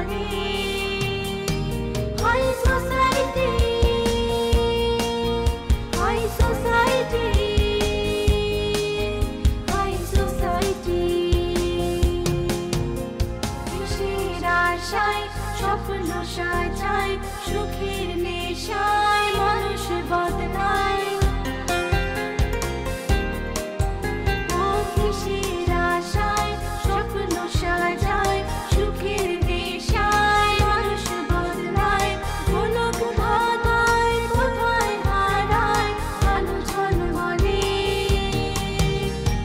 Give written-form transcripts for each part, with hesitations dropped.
বলে high society high society high society খুশির আশায় স্বপ্ন সাজায় সুখের নেশায় মানুষ বদলায় ও খুশির আশায় স্বপ্ন সাজায় সুখের নেশায় মানুষ বদলায় গোলক ধাঁধায় কোথায় হারায় আলো ঝলমলে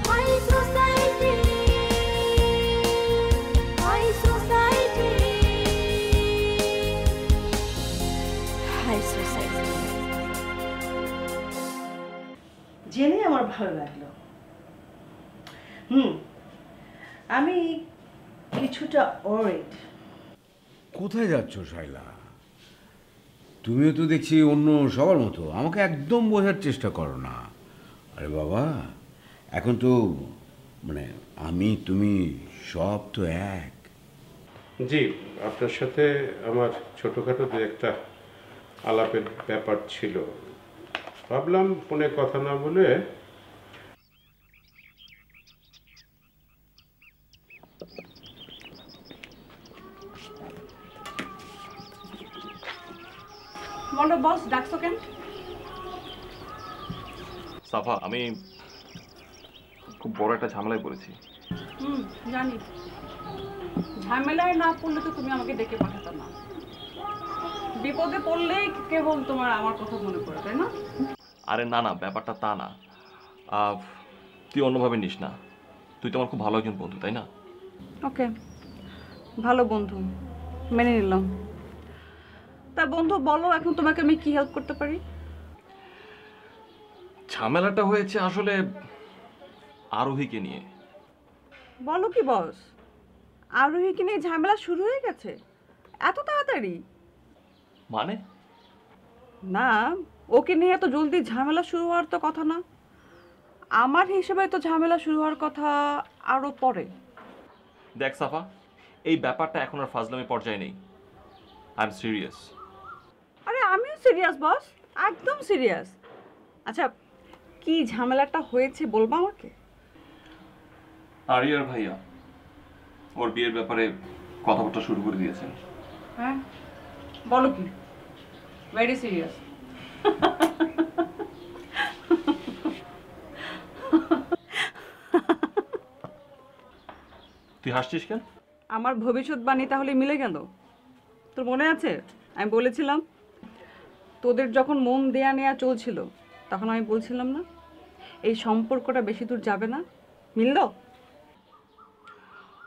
high society high society high society জেনে আমার ভালো লাগলো। আমি কিছুটা ওরিড। কোথায় যাচ্ছ শাইলা? তুমিও তো দেখছি অন্য সবার মতো, আমাকে একদম বোঝার চেষ্টা করো না। আরে বাবা, এখন তো মানে আমি তুমি সব তো এক। জি, আপনার সাথে আমার ছোটোখাটো দু একটা আলাপের ব্যাপার ছিল, ভাবলাম ফোনে কথা না বলে বলো বস, ডাকছো কেন? সাফা, আমি খুব বড় একটা ঝামেলায় পড়েছি। জানি। ঝামেলায় না পড়লে তো তুমি আমাকে ডেকে পাঠাতো না। বিপদে পড়লেই কেবল তোমার আমার কথা মনে পড়ে, তাই না? আরে না না, ব্যাপারটা তা না। তুই অন্যভাবে নিস না। তুই তো আমার খুব ভালো একজন বন্ধু, তাই না? ওকে, ভালো বন্ধু, মেনে নিলাম। তা বন্ধু বলো, এখন তোমাকে আমি কি হেল্প করতে পারি? ঝামেলাটা হয়েছে আসলে আরোহীকে নিয়ে। বলো কি বস, আরোহীকে নিয়ে ঝামেলা শুরু হয়ে গেছে এত তাড়াতাড়ি? মানে? না, ওকে নিয়ে এত জলদি ঝামেলা শুরু হওয়ার তো কথা না। আমার হিসেবে তো ঝামেলা শুরু হওয়ার কথা আরো পরে। দেখ সাফা, এই ব্যাপারটা এখন আর ফাজলামি পর্যায়ে নেই। I am serious. আরে আমিও সিরিয়াস বস, একদম সিরিয়াস। আচ্ছা, কি ঝামেলাটা হয়েছে বলবা আমাকে? আরিয়ার ভাইয়া ওর বিয়ের ব্যাপারে কথাবার্তা শুরু করে দিয়েছেন। হ্যাঁ, বলো কি? Very serious. তুই হাসছিস কেন? আমার ভবিষ্যৎবাণী তাহলে মিলে গেল? তোর মনে আছে আমি বলেছিলাম তোদের যখন মন দেয়া নেয়া চলছিল তখন আমি বলছিলাম না এই সম্পর্কটা বেশি দূর যাবে না? মিলল?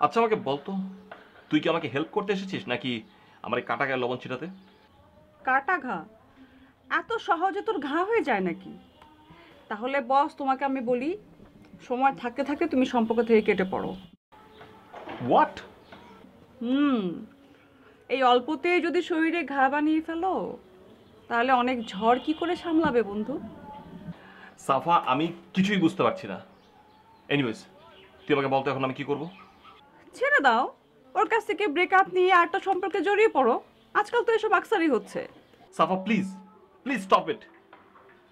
আচ্ছা আমাকে বলতো, তুই কি আমাকে হেল্প করতে এসেছিস নাকি আমার এই কাটা গায়ে লবণ ছিটাতে? কাটা ঘা এত সহজে তোর ঘা হয়ে যায় নাকি? তাহলে বস তোমাকে আমি বলি, সময় থাকতে থাকতে তুমি সম্পর্ক থেকে কেটে পড়ো। হোয়াট? এই অল্পতেই যদি শরীরে ঘা বানিয়ে ফেলো তাহলে অনেক ঝড় কি করে সামলাবে বন্ধু? সাফা, আমি কিছুই বুঝতে পারছি না। এনিওয়েজ, তুই আমাকে বলতো এখন আমি কি করব? ছেড়ে দাও, ওর কাছ থেকে ব্রেকআপ নিয়ে আরেকটা সম্পর্কে জড়িয়ে পড়ো। আজকাল তো এসব আকসারই হচ্ছে। সাফা প্লিজ, প্লিজ স্টপ ইট।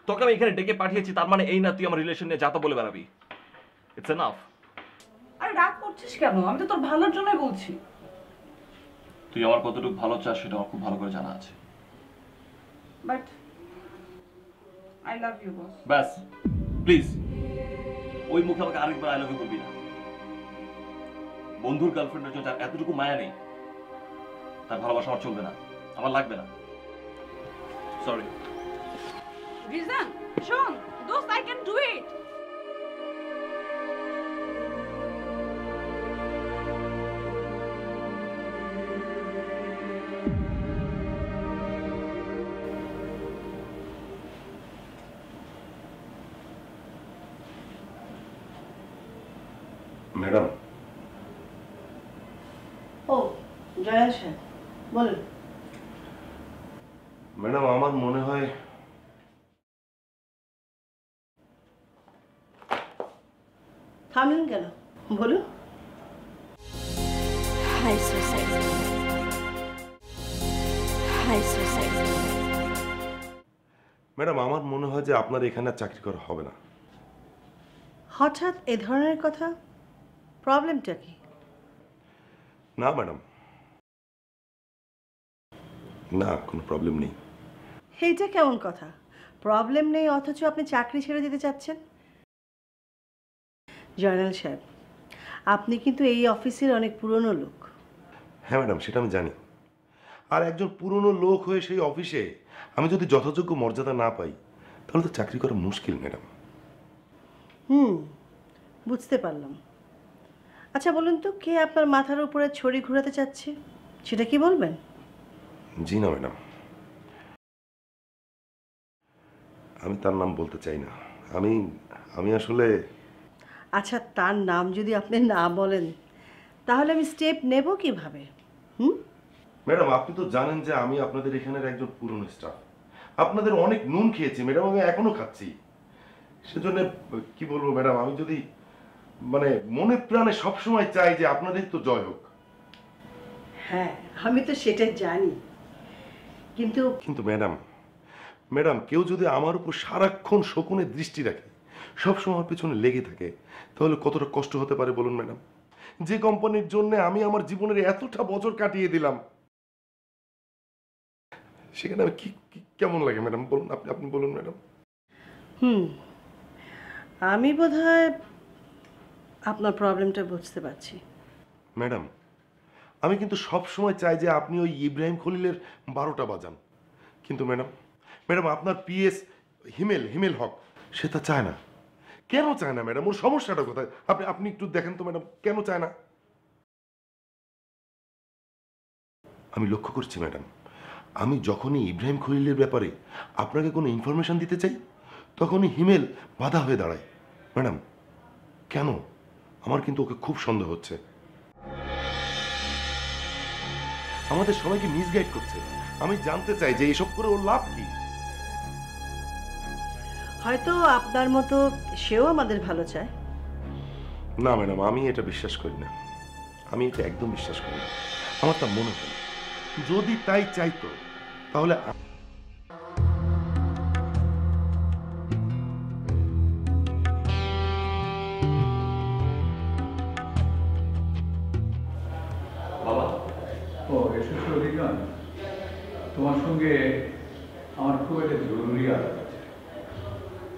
তোকে আমি এখানে ডেকে পাঠিয়েছি, তার মানে এই না তুই আমার রিলেশন নিয়ে যা তা বলে বেড়াবি। It's enough. আরে রাগ করছিস কেন? আমি তো তোর ভালোর জন্যই বলছি। তুই আমার কতটুকু ভালো চাস সেটা আমার খুব ভালো করে জানা আছে। But I love you boss. ব্যাস, প্লিজ ওই মুখে আমাকে আরেকবার আই লাভ ইউ বলবি না। বন্ধুর গার্লফ্রেন্ডের জন্য যার এতটুকু মায়া নেই, তার ভালোবাসা আমার চলবে না, আমার লাগবে না। সরি। রিজন, শোন দোস্ত, I can do it. Madam. ও জয়া স্যার, বলুন। ম্যাডাম, আমার মনে হয় থামলেন কেন? বলুন। High society high society. Madam আমার মনে হয় যে আপনার এখানে আর চাকরি করা হবে না। হঠাৎ এ ধরনের কথা, প্রবলেমটা কি? না ম্যাডাম, না কোনো প্রবলেম নেই। এইটা কেমন কথা? প্রবলেম নেই অথচ আপনি চাকরি ছেড়ে দিতে চাচ্ছেন? জয়নাল সাহেব, আপনি কিন্তু এই অফিসের অনেক পুরনো লোক। হ্যাঁ ম্যাডাম, সেটা আমি জানি। আর একজন পুরনো লোক হয়ে সেই অফিসে আমি যদি যথাযোগ্য মর্যাদা না পাই তাহলে তো চাকরি করা মুশকিল ম্যাডাম। বুঝতে পারলাম। আচ্ছা বলুন তো, কে আপনার মাথার উপরে ছড়ি ঘোরাতে চাচ্ছে, সেটা কি বলবেন? জি না ম্যাডাম, আমি তার নাম বলতে চাই না। আমি আসলে আচ্ছা, তার নাম যদি আপনি না বলেন তাহলে আমি স্টেপ নেব কিভাবে? ম্যাডাম আপনি তো জানেন যে আমি আপনাদের এখানের একজন পুরনো স্টাফ। আপনাদের অনেক নুন খেয়েছি ম্যাডাম, আমি এখনো খাচ্ছি। সেজন্য কি বলবো ম্যাডাম, আমি যদি মানে মনে প্রাণে সবসময় চাই যে আপনাদের তো জয় হোক। হ্যাঁ, আমি তো সেটা জানি, কিন্তু কিন্তু ম্যাডাম কেউ যদি আমার উপর সারাক্ষণ শকুনের দৃষ্টি রাখে, সবসময় আমার পেছনে লেগে থাকে, তাহলে কতটা কষ্ট হতে পারে বলুন ম্যাডাম। যে কোম্পানির জন্য আমি আমার জীবনের এতটা বছর কাটিয়ে দিলাম, সেখানে আমি কেমন লাগে ম্যাডাম বলুন, আপনি বলুন ম্যাডাম। আমি বোধহয় আপনার প্রবলেমটা বুঝতে পারছি। ম্যাডাম আমি কিন্তু সব সময় চাই যে আপনি ওই ইব্রাহিম খলিলের 12টা বাজান, কিন্তু ম্যাডাম আপনার পিএস হিমেল হক সে তা চায় না। কেন চায় না ম্যাডাম? ওর সমস্যাটা কোথায়? আপনি একটু দেখেন তো ম্যাডাম, কেন চায় না? আমি লক্ষ্য করছি ম্যাডাম, আমি যখনই ইব্রাহিম খলিলের ব্যাপারে আপনাকে কোনো ইনফরমেশন দিতে চাই তখনই হিমেল বাধা হয়ে দাঁড়ায়। ম্যাডাম কেন? আমার কিন্তু ওকে খুব সন্দেহ হচ্ছে। আমাদের সবাইকে মিসগাইড করছে। আমি জানতে চাই যে এসব করে ওর লাভ কি? হয়তো আপনার মতো সেও আমাদের ভালো চায়। না ম্যাডাম, আমি এটা বিশ্বাস করি না। আমি এটা একদম বিশ্বাস করি না। আমার তা মনে হয় যদি তাই চাইতো তাহলে ও এসেছো অধিকান, তোমার সঙ্গে আমার খুব একটা জরুরি আলাপ আছে।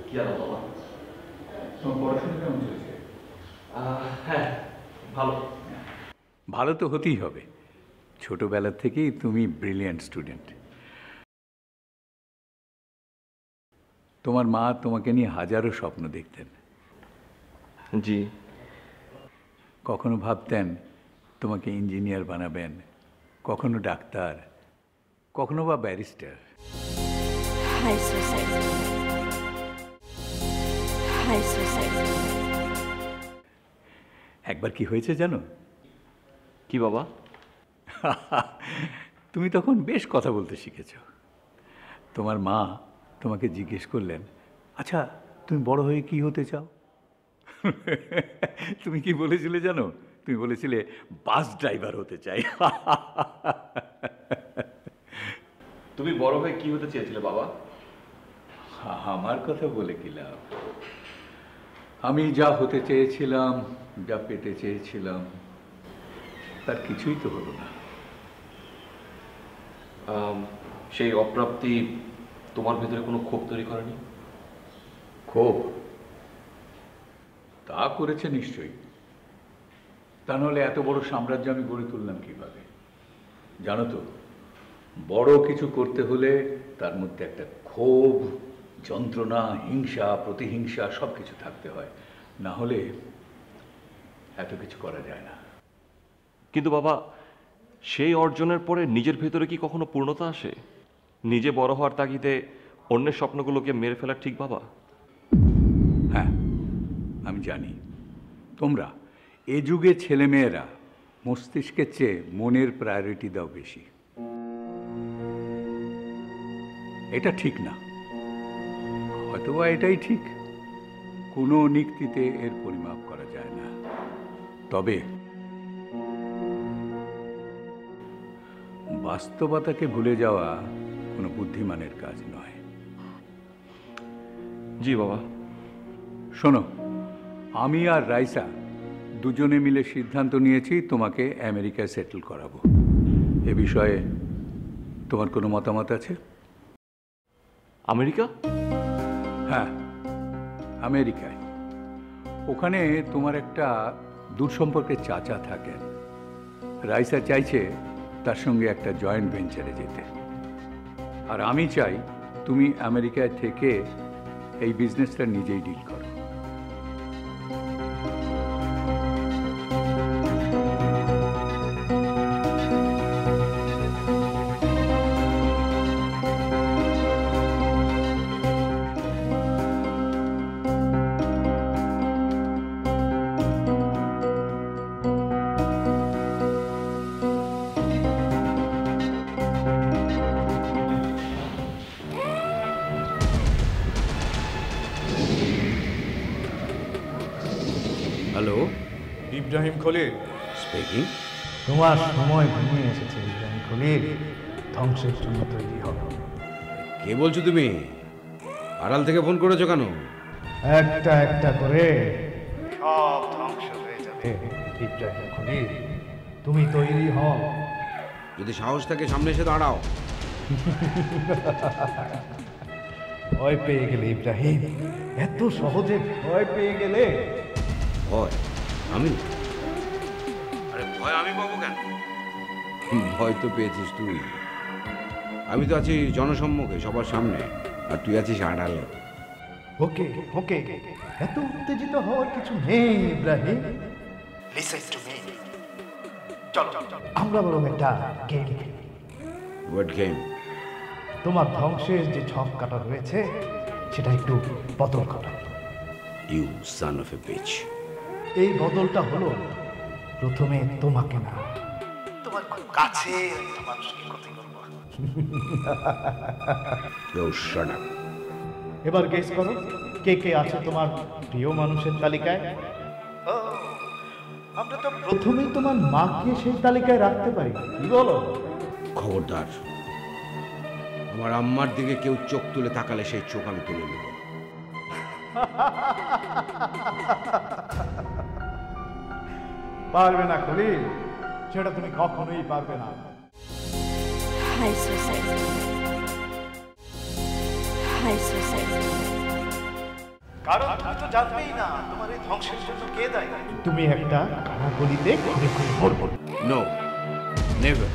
কি আলো বাবা? তোমার পড়াশোনা কেমন চলছে? হ্যাঁ ভালো। ভালো তো হতেই হবে, ছোটবেলা থেকেই তুমি ব্রিলিয়ান্ট স্টুডেন্ট। তোমার মা তোমাকে নিয়ে হাজারো স্বপ্ন দেখতেন। জি। কখনো ভাবতেন তোমাকে ইঞ্জিনিয়ার বানাবেন, কখনো ডাক্তার, কখনো বা barrister. High society. High society. একবার কি হয়েছে জানো? কি বাবা? তুমি তখন বেশ কথা বলতে শিখেছ। তোমার মা তোমাকে জিজ্ঞেস করলেন, আচ্ছা তুমি বড় হয়ে কি হতে চাও? তুমি কি বলেছিলে জানো? তুমি বলেছিলে বাস ড্রাইভার হতে চাই। তুমি বড় হয়ে কি হতে চেয়েছিলে বাবা? আমার কথা বলে কি লাভ? আমি যা হতে চেয়েছিলাম, যা পেতে চেয়েছিলাম, তার কিছুই তো হলো না। সেই অপ্রাপ্তি তোমার ভেতরে কোনো ক্ষোভ তৈরি করেনি? ক্ষোভ তা করেছে নিশ্চয়ই, তা নাহলে এত বড় সাম্রাজ্য আমি গড়ে তুললাম কিভাবে? জানো তো, বড় কিছু করতে হলে তার মধ্যে একটা ক্ষোভ, যন্ত্রণা, হিংসা, প্রতিহিংসা সব কিছু থাকতে হয়, না হলে এত কিছু করা যায় না। কিন্তু বাবা, সেই অর্জনের পরে নিজের ভেতরে কি কখনো পূর্ণতা আসে? নিজে বড় হওয়ার তাগিদে অন্যের স্বপ্নগুলোকে মেরে ফেলা ঠিক বাবা? হ্যাঁ, আমি জানি তোমরা এ যুগে ছেলেমেয়েরা মস্তিষ্কের চেয়ে মনের প্রায়োরিটি দাও বেশি। এটা ঠিক না, হয়তোবা এটাই ঠিক। কোনো নিক্তিতে এর পরিমাপ করা যায় না। তবে বাস্তবতাকে ভুলে যাওয়া কোনো বুদ্ধিমানের কাজ নয়। জি বাবা। শোনো, আমি আর রাইসা দুজনে মিলে সিদ্ধান্ত নিয়েছি তোমাকে আমেরিকায় সেটেল করাবো। এ বিষয়ে তোমার কোনো মতামত আছে? আমেরিকা? হ্যাঁ, আমেরিকায়। ওখানে তোমার একটা দূর সম্পর্কের চাচা থাকেন। রাইসা চাইছে তার সঙ্গে একটা জয়েন্ট ভেঞ্চারে যেতে, আর আমি চাই তুমি আমেরিকায় থেকে এই বিজনেসটা নিজেই ডিল করো। হ্যালো, ইব্রাহিম খলিল। স্পিকিং। তোমার সময় ঘনিয়ে এসেছে ইব্রাহিম খলিল। ধ্বংসের জন্য তৈরি হও। কে বলছো তুমি? আড়াল থেকে ফোন করেছো কেন? একটা একটা করে সব ধ্বংস হয়ে যাবে ইব্রাহিম খলিল। তুমি তৈরি হও। যদি সাহস থাকে সামনে এসে দাঁড়াও। ভয় পেয়ে গেলে ইব্রাহিম, এত সহজে ভয় পেয়ে গেলে? ভয় আমি? আরে ভয় আমি পাবো কেন? ভয় তো পেয়েছিস তুই। আমি তো আছি জনসম্মুখে, সবার সামনে, আর তুই আছিস আড়ালে। ওকে ওকে, এত উত্তেজিত হওয়ার কিছু নেই ইব্রাহিম। Listen to me. চলো আমরা বরং একটা গেম খেলি। What game? তোমার ধ্বংসের যে ছক কাটা রয়েছে সেটা একটু বদল করা। You son of a bitch. এই বদলটা হলো প্রথমে তোমাকে না, তোমার খুব কাছে মানুষকে ক্ষতি করবো। এবার গেস করো কে কে আছে তোমার প্রিয় মানুষের তালিকায়? আমরা তো প্রথমেই তোমার মাকে সেই তালিকায় রাখতে পারি, কি বলো? খবরদার, আমার আম্মার দিকে কেউ চোখ তুলে তাকালে সেই চোখ আমি তুলে নেব। পারবে না খলিল, সেটা তুমি কখনোই পারবে না। High society, high society. কারণ তুমি তো জানবেই না তোমার এই ধ্বংসের জন্য কে দায়ী। তুমি একটা কারাগলিতে ঘুরে ঘুরে মরবো। No, never.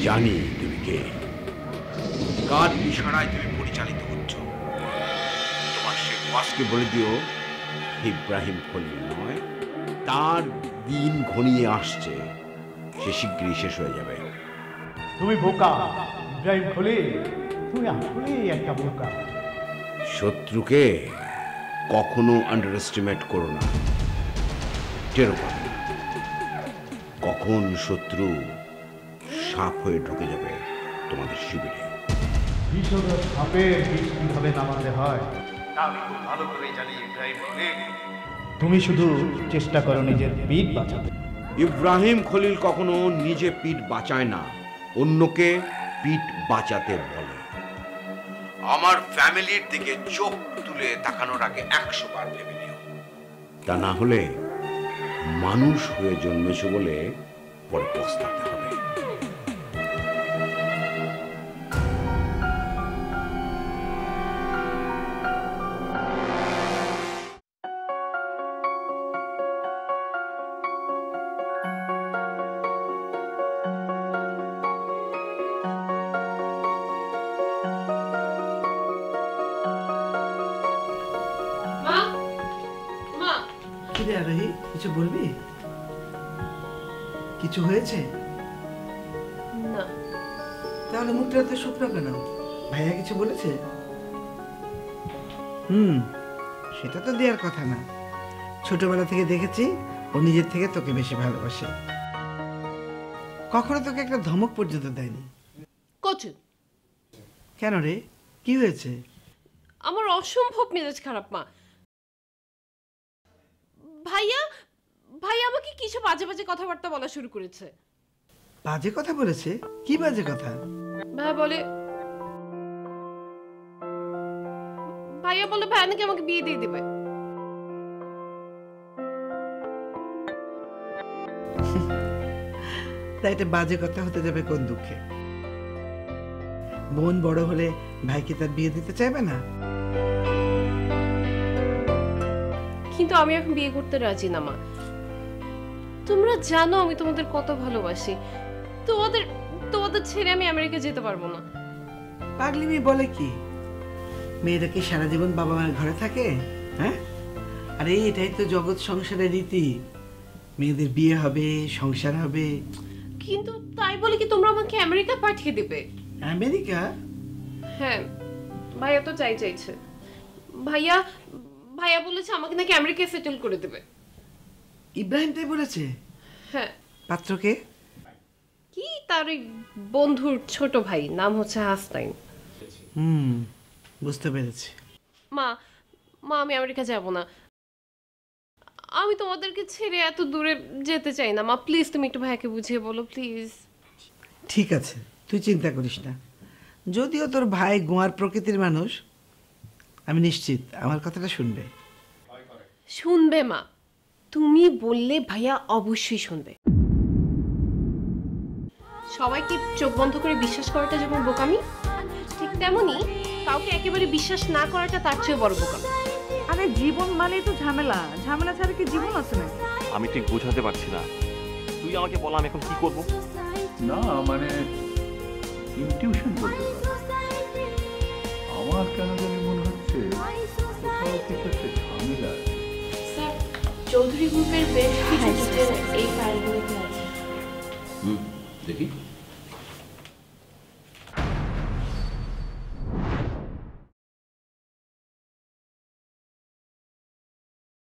জানি তুমি কে, কার ইশারায় তুমি পরিচালিত হচ্ছ। তোমার সে বসকে বলে দিও ইব্রাহিম খলিল নয়, তার দিন ঘনিয়ে আসছে, সে শীঘ্রই শেষ হয়ে যাবে। তুমি বোকা ইব্রাহিম খলিল, তুমি আসলেই একটা বোকা। শত্রুকে কখনো আন্ডার এস্টিমেট করো না, টেরো পাবে না কখন শত্রু সাপ হয়ে ঢুকে যাবে তোমাদের শিবিরে। বিষধর সাপের বিষ কিভাবে নামাতে হয় তা আমি খুব ভালো করেই জানি ইব্রাহিম খলিল। তুমি শুধু চেষ্টা করো নিজের পিঠ বাঁচাতে। ইব্রাহিম খলিল কখনো নিজে পিঠ বাঁচায় না, অন্যকে পিঠ বাঁচাতে বলে। আমার ফ্যামিলির দিকে চোখ তুলে তাকানোর আগে 100 বার ভেবে নিও, তা না হলে মানুষ হয়ে জন্মেছো বলে পরে পস্তাতে হবে। কিছু বলবি? কিছু হয়েছে? না। তাহলে মুখটা এত শুকনো কেন? ভাইয়া কিছু বলেছে? সেটা তো দেওয়ার কথা না। ছোটবেলা থেকে দেখেছি ও নিজের থেকে তোকে বেশি ভালোবাসে। কখনো তোকে একটা ধমক পর্যন্ত দেয়নি। কচু। কেন রে, কি হয়েছে? আমার অসম্ভব মেজাজ খারাপ মা। ভাইয়া ভাইয়া আমাকে কিছু বাজে বাজে কথাবার্তা বলা শুরু করেছে। বাজে কথা বলেছে? কি বাজে কথা? ভাইয়া বলে ভাইয়া নাকি আমাকে বিয়ে দিয়ে দিবে। তাই এটা বাজে কথা হতে যাবে কোন দুঃখে? বোন বড় হলে ভাইকে তার বিয়ে দিতে চাইবে না? কিন্তু আমি এখন বিয়ে করতে রাজি না মা। তোমরা জানো আমি তোমাদের কত ভালোবাসি। তোমাদের ছেড়ে আমি আমেরিকা যেতে পারবো না। পাগলি মেয়ে বলে কি? মেয়েরা কি সারা জীবন বাবা মায়ের ঘরে থাকে? হ্যাঁ, আরে এটাই তো জগৎ সংসারের রীতি। মেয়েদের বিয়ে হবে, সংসার হবে। কিন্তু তাই বলে কি তোমরা আমাকে আমেরিকা পাঠিয়ে দিবে? আমেরিকা? হ্যাঁ, ভাইয়া তো চাইছে। ভাইয়া বলেছে আমাকে নাকি আমেরিকায় সেটেল করে দেবে। ইব্রাহিম তাই বলেছে? হ্যাঁ। পাত্রকে? কি তার ওই বন্ধুর ছোট ভাই, নাম হচ্ছে হাসনাইন। বুঝতে পেরেছি। মা আমি আমেরিকা যাব না। আমি তোমাদেরকে ছেড়ে এত দূরে যেতে চাই না মা। প্লিজ তুমি একটু ভাইয়াকে বুঝিয়ে বলো প্লিজ। ঠিক আছে, তুই চিন্তা করিস না। যদিও তোর ভাই গোয়ার প্রকৃতির মানুষ, আমি নিশ্চিত আমার কথাটা শুনবে মা। তুমি বললে ভাইয়া অবশ্যই শুনবে। সবাইকে চোখ বন্ধ করে বিশ্বাস করাটা যেমন বোকামি, ঠিক তেমনি কাউকে একেবারে বিশ্বাস না করাটা তার চেয়ে বড় বোকামি। আরে জীবন মানেই তো ঝামেলা। ঝামেলা ছাড়া কি জীবন আছে না? আমি ঠিক বোঝাতে পারছি না। তুই আমাকে বল আমি এখন কি করব? না মানে ইনটিউশন বলতে পারে। আমার কেন জানি মনে হচ্ছে কোথাও কিছু একটা ঝামেলা আছে। স্যার, চৌধুরী গ্রুপের বেশ কিছু ডিটেল এই ফাইলগুলোতে আছে। দেখি।